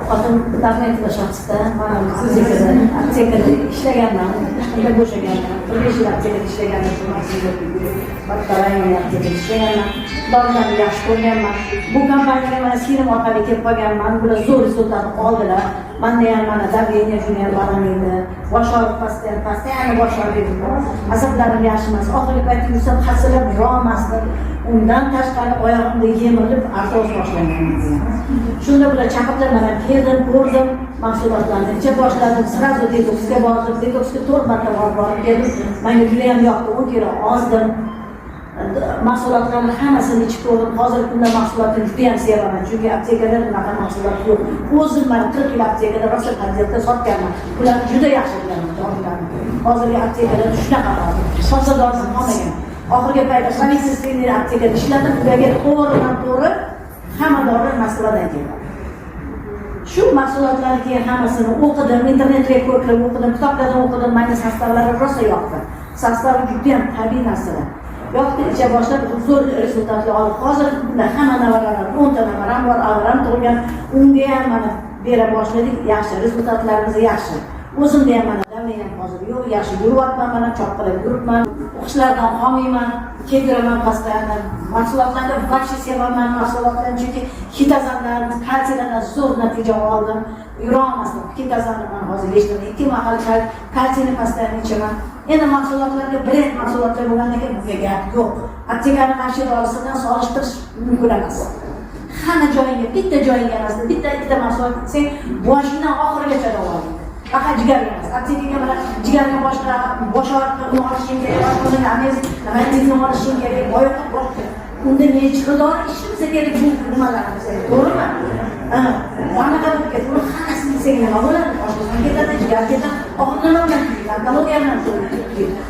xotin davlatda shaxsda mana aptekada ishlaganman, shunda bo'shaganman. 5 yil aptekada ishlaganman, aptekada ishlaganman. Dorilarni yaxshi ko'rganman. Bu kompaniyaga mana film orqali kelib qolganman. Bular zo'r rezultatni oldilar. Menda ham mana давление shuni ham balandlaydi. Bosh og'riq pastdan bosh og'riq. Asablarim yaxshi emas. Oxirgi paytda yursam hasilab yurolmasdim. Undan tashqari oyog'imda yemirilib artroz boshlangan. Shunda bular chaqirdilar, mana keldim, ko'rdim, mahsulotlarni icha boshladim. Srazu detoksga bordim. Detoksga 4 marta borib keldim. Menga juda ham yoqdi. 10 kilo ozdim. Mahsulotlarni hammasini ichib ko'rdim. Hozirgi kunda mahsulotni juda ham sevaman. Chunki aptekada bunaqa mahsulot yo'q. O'zim mana 40 yil aptekada rosa qadriyatda sotganman. Ular juda yaxshi bilaman dorilarni. Hozirgi aptekada shunaqa bor. Sotsa dorisi qolmagan. Oxirgi paytda Sanitasiyniy aptekada ishladim. Ularga to'g'ri hamma dori Moskvadan keladi. Shu mahsulotlarni keyin hammasini o'qidim, internetga ko'rib o'qidim, kitoblardan o'qidim. Menga sostavlari rosa yoqdi. Sostavi juda ham tabiiy narsalar. Yoqdi, icha boshlab zo'r rezultatlar olib. Hozir bunda hamma navaralar, 10 ta navaram bor, avram tug'ilgan. Unga ham mana bera boshladik, yaxshi, rezultatlarimiz yaxshi. O'zimda ham mana davleniya hozir yo'q, yaxshi yuryapman, mana choqqilab yuribman. O'qishlardan qolmayman, kegiraman pastlarni. Mahsulotlarni vaqti sevaman, mahsulotlarni chunki kitazanlar, kalsiylardan zo'r natija oldim. Yurolmasdim. Kitazanni man hozir eshitdim. 2 mahal kalsiyni pastlarni ichaman. Endi mahsulotlarga brend mahsulotlar bo'lgandan keyin bunga gap yo'q. Aptekani qarshi dorisidan solishtirish mumkin emas. Hamma joyinga, bitta joyinga emas, bitta mahsulot sen boshidan oxirigacha davolay. Faqat jigar emas. Aptekaga mana jigarni boshqa bosh og'riqni olishing kerak, uni analizni olishing kerak, oyoqqa boshqa. Unda nechqador ishimiz kerak bu nimalarimiz, to'g'rimi? Anaqa bo'lib ketdi. Uni hammasini bilsangiz nima bo'ladi? Boshqadan ketadi, jigar ketadi, oxirida nima onkologiyadan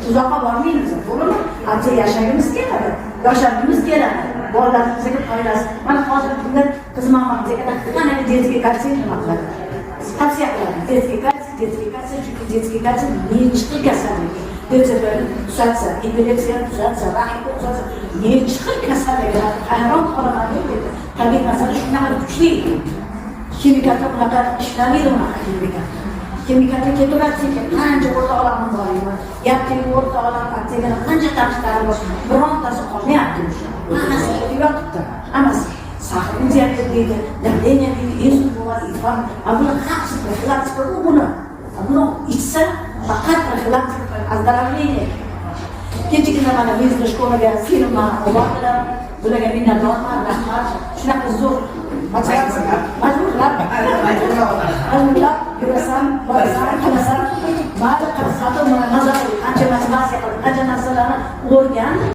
uzoqqa bormaymiz, to'g'rimi? Ancha yashagimiz keladi, yoshligimiz keladi, bolalarimizga foydasi. Mana hozir bunda qizim aptekada qanaqa детский kalsiy nima qiladi? Tavsiya qilaman. Детский kalsiy, chunki детский kalsiy nechta kasallik. Detseberni tuzatsa, epilepsiyani tuzatsa, rahimni tuzatsa, nechta kasalliklar hayron qolaman dedi. Tabiiy masala shunaqa kuchli. Kimikatda bunaqa ishlamaydi unaqa kimikatda. Kimikatga ketaversa, qancha o'rta olamni bormi? Yapting o'rta olam aptekada qancha tanishlari bor. Birontasi qolmayapti o'sha. Hammasi yotibdi. Hammasi sahvimiz deydi, davleniya deydi, insulin bo'ladi, ifom. Buni hamsi profilaktika buni. Buni ichsa faqat profilaktika оздоровление. Kechagina mana bizda shkolaga sinfman obordilar. Bularga minnatdorman, rahmat. Shunaqa zo'r majburlab yurasan, borasan, qilasan. Ba'zi qilsam, nazar qancha motivatsiya qilib, qancha narsalarni o'rgan.